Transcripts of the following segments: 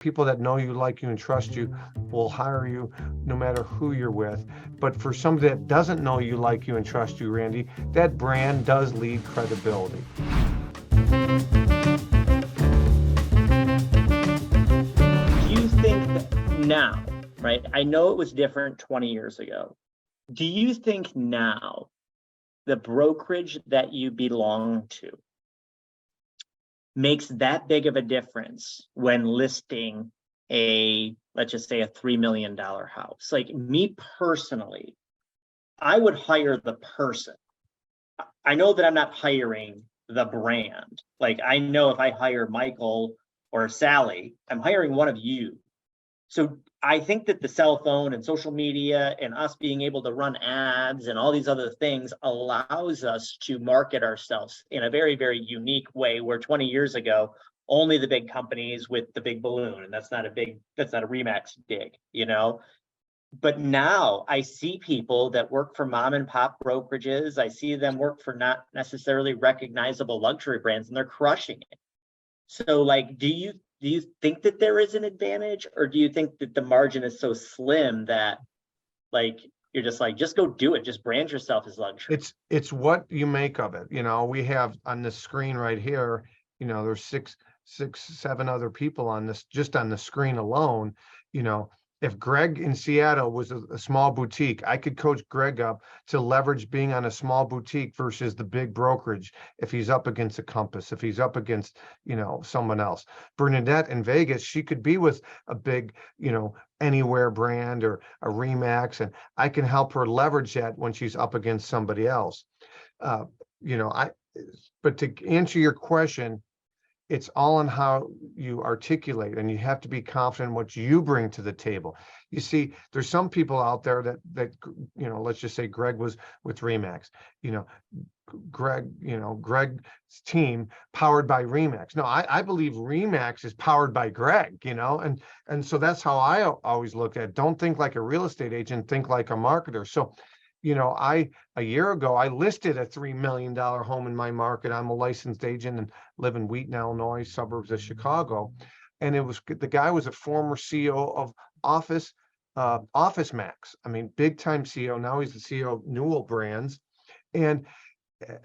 People that know you, like you, and trust you will hire you no matter who you're with. But for somebody that doesn't know you, like you, and trust you, Randy, that brand does lead credibility. Do you think that now, right? I know it was different 20 years ago. Do you think now the brokerage that you belong to makes that big of a difference when listing a, let's just say, a $3 million house? Like me personally, I would hire the person. I know that I'm not hiring the brand. Like I know if I hire Michael or Sally, I'm hiring one of you. So I think that the cell phone and social media and us being able to run ads and all these other things allows us to market ourselves in a very, very unique way, where 20 years ago, only the big companies with the big balloon, and that's not a Remax dig, you know? But now I see people that work for mom and pop brokerages. I see them work for not necessarily recognizable luxury brands, and they're crushing it. So like, do you think that there is an advantage, or do you think that the margin is so slim that like you're just like, just go do it, just brand yourself as luxury? It's what you make of it. We have on the screen right here, there's six, seven other people on this, just on the screen alone. If Greg in Seattle was a small boutique, I could coach Greg up to leverage being on a small boutique versus the big brokerage. If he's up against a Compass, if he's up against, someone else. Bernadette in Vegas, she could be with a big, Anywhere brand or a Remax, and I can help her leverage that when she's up against somebody else. But to answer your question, it's all on how you articulate, and you have to be confident in what you bring to the table. You see, there's some people out there that let's just say Greg was with Remax. Greg's team powered by Remax. No, I believe Remax is powered by Greg, and so that's how I always look at it. Don't think like a real estate agent, think like a marketer. So, a year ago, I listed a $3 million home in my market. I'm a licensed agent and live in Wheaton, Illinois, suburbs of Chicago. And the guy was a former CEO of Office Max. I mean, big time CEO. Now he's the CEO of Newell Brands. And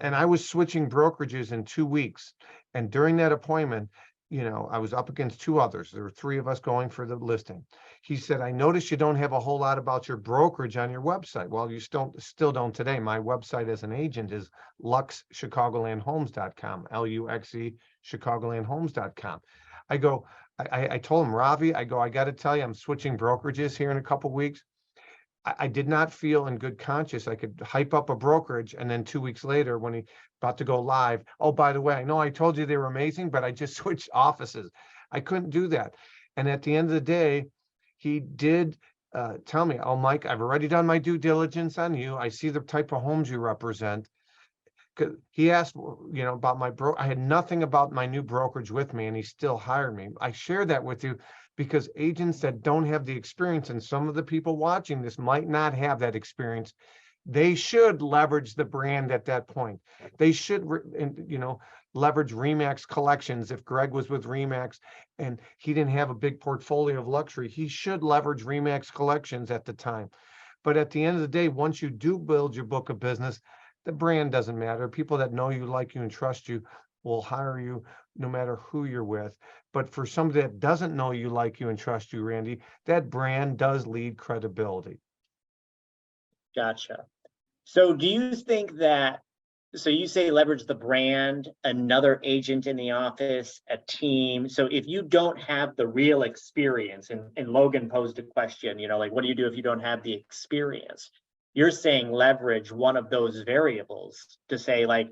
I was switching brokerages in 2 weeks. And during that appointment, I was up against two others. There were three of us going for the listing. He said, I noticed you don't have a whole lot about your brokerage on your website. Well, you still don't today. My website as an agent is luxchicagolandhomes.com, Luxe chicagolandhomes.com. I told him, Ravi, I got to tell you, I'm switching brokerages here in a couple of weeks. I did not feel in good conscience I could hype up a brokerage, and then 2 weeks later, when he about to go live, oh, by the way, I know I told you they were amazing, but I just switched offices. I couldn't do that. And at the end of the day, he did tell me, oh, Mike, I've already done my due diligence on you. I see the type of homes you represent. He asked, about I had nothing about my new brokerage with me, and he still hired me. I share that with you because agents that don't have the experience, and some of the people watching this might not have that experience, they should leverage the brand at that point. They should, leverage Remax collections. If Greg was with Remax and he didn't have a big portfolio of luxury, he should leverage Remax collections at the time. But at the end of the day, once you do build your book of business, the brand doesn't matter. People that know you, like you, and trust you will hire you no matter who you're with. But for somebody that doesn't know you, like you, and trust you, Randy, that brand does lead credibility. Gotcha. So do you think that, so you say leverage the brand, another agent in the office, a team. So if you don't have the real experience, and Logan posed a question, like, what do you do if you don't have the experience? You're saying leverage one of those variables to say, like,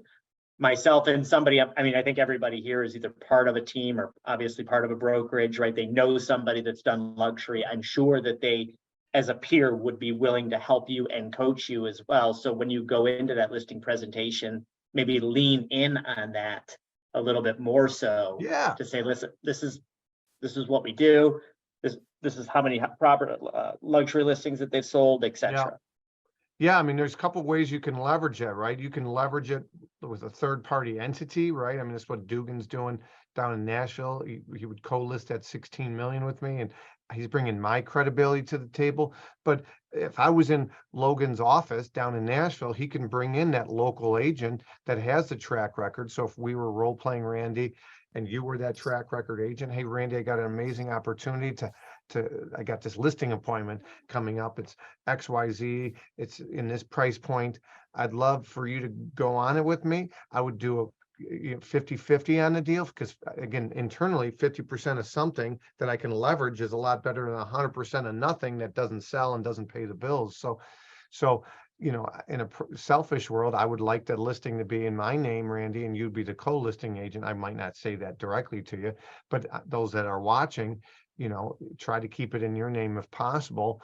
myself and somebody, I think everybody here is either part of a team or obviously part of a brokerage, right? They know somebody that's done luxury. I'm sure that they, as a peer, would be willing to help you and coach you as well. So when you go into that listing presentation, maybe lean in on that a little bit more so. Yeah. To say, listen, this is what we do. This is how many proper luxury listings that they've sold, etc. Yeah, there's a couple of ways you can leverage it, right? You can leverage it with a third-party entity, right? That's what Dugan's doing. down in Nashville. He would co-list at 16 million with me, and he's bringing my credibility to the table. But if I was in Logan's office down in Nashville, he can bring in that local agent that has the track record. So if we were role playing Randy and you were that track record agent, hey, Randy, I got an amazing opportunity I got this listing appointment coming up. It's XYZ. It's in this price point. I'd love for you to go on it with me. I would do a 50-50 on the deal, because again, internally 50% of something that I can leverage is a lot better than 100% of nothing that doesn't sell and doesn't pay the bills. So in a selfish world, I would like that listing to be in my name, Randy, and you'd be the co-listing agent. I might not say that directly to you, but those that are watching, try to keep it in your name if possible.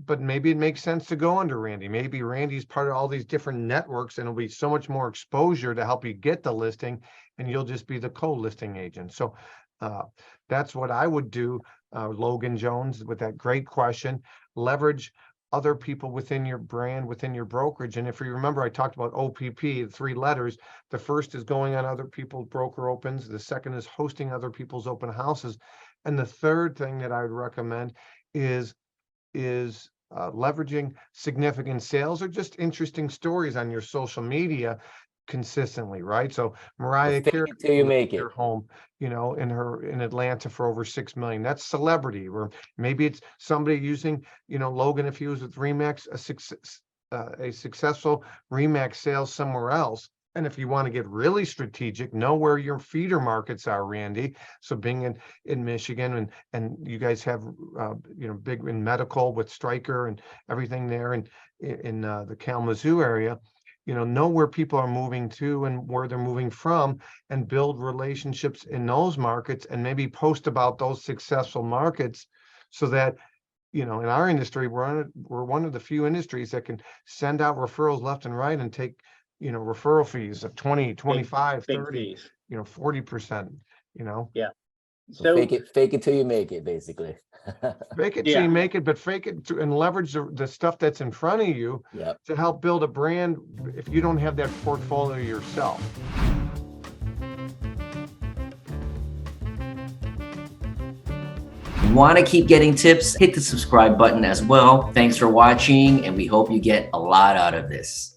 But maybe it makes sense to go under Randy. Maybe Randy's part of all these different networks, and it'll be so much more exposure to help you get the listing, and you'll just be the co-listing agent. So that's what I would do, Logan Jones, with that great question. Leverage other people within your brand, within your brokerage. And if you remember, I talked about OPP, the 3 letters. The first is going on other people's broker opens. The second is hosting other people's open houses. And the third thing that I would recommend is leveraging significant sales or just interesting stories on your social media consistently, right? So Mariah Carey, till you make it. her home, in Atlanta for over 6 million. That's celebrity. Or maybe it's somebody using, Logan, if he was with Remax, a successful Remax sales somewhere else. And if you want to get really strategic, know where your feeder markets are, Randy. So being in Michigan, and you guys have, big in medical with Stryker and everything there, and in the Kalamazoo area, know where people are moving to and where they're moving from, and build relationships in those markets, and maybe post about those successful markets, so that, in our industry, we're one of the few industries that can send out referrals left and right and take, referral fees of 20, 25, big 30, fees. 40%, Yeah. So fake it till you make it, basically. Fake it till you make it, but fake it and leverage the stuff that's in front of you to help build a brand if you don't have that portfolio yourself. Want to keep getting tips? Hit the subscribe button as well. Thanks for watching, and we hope you get a lot out of this.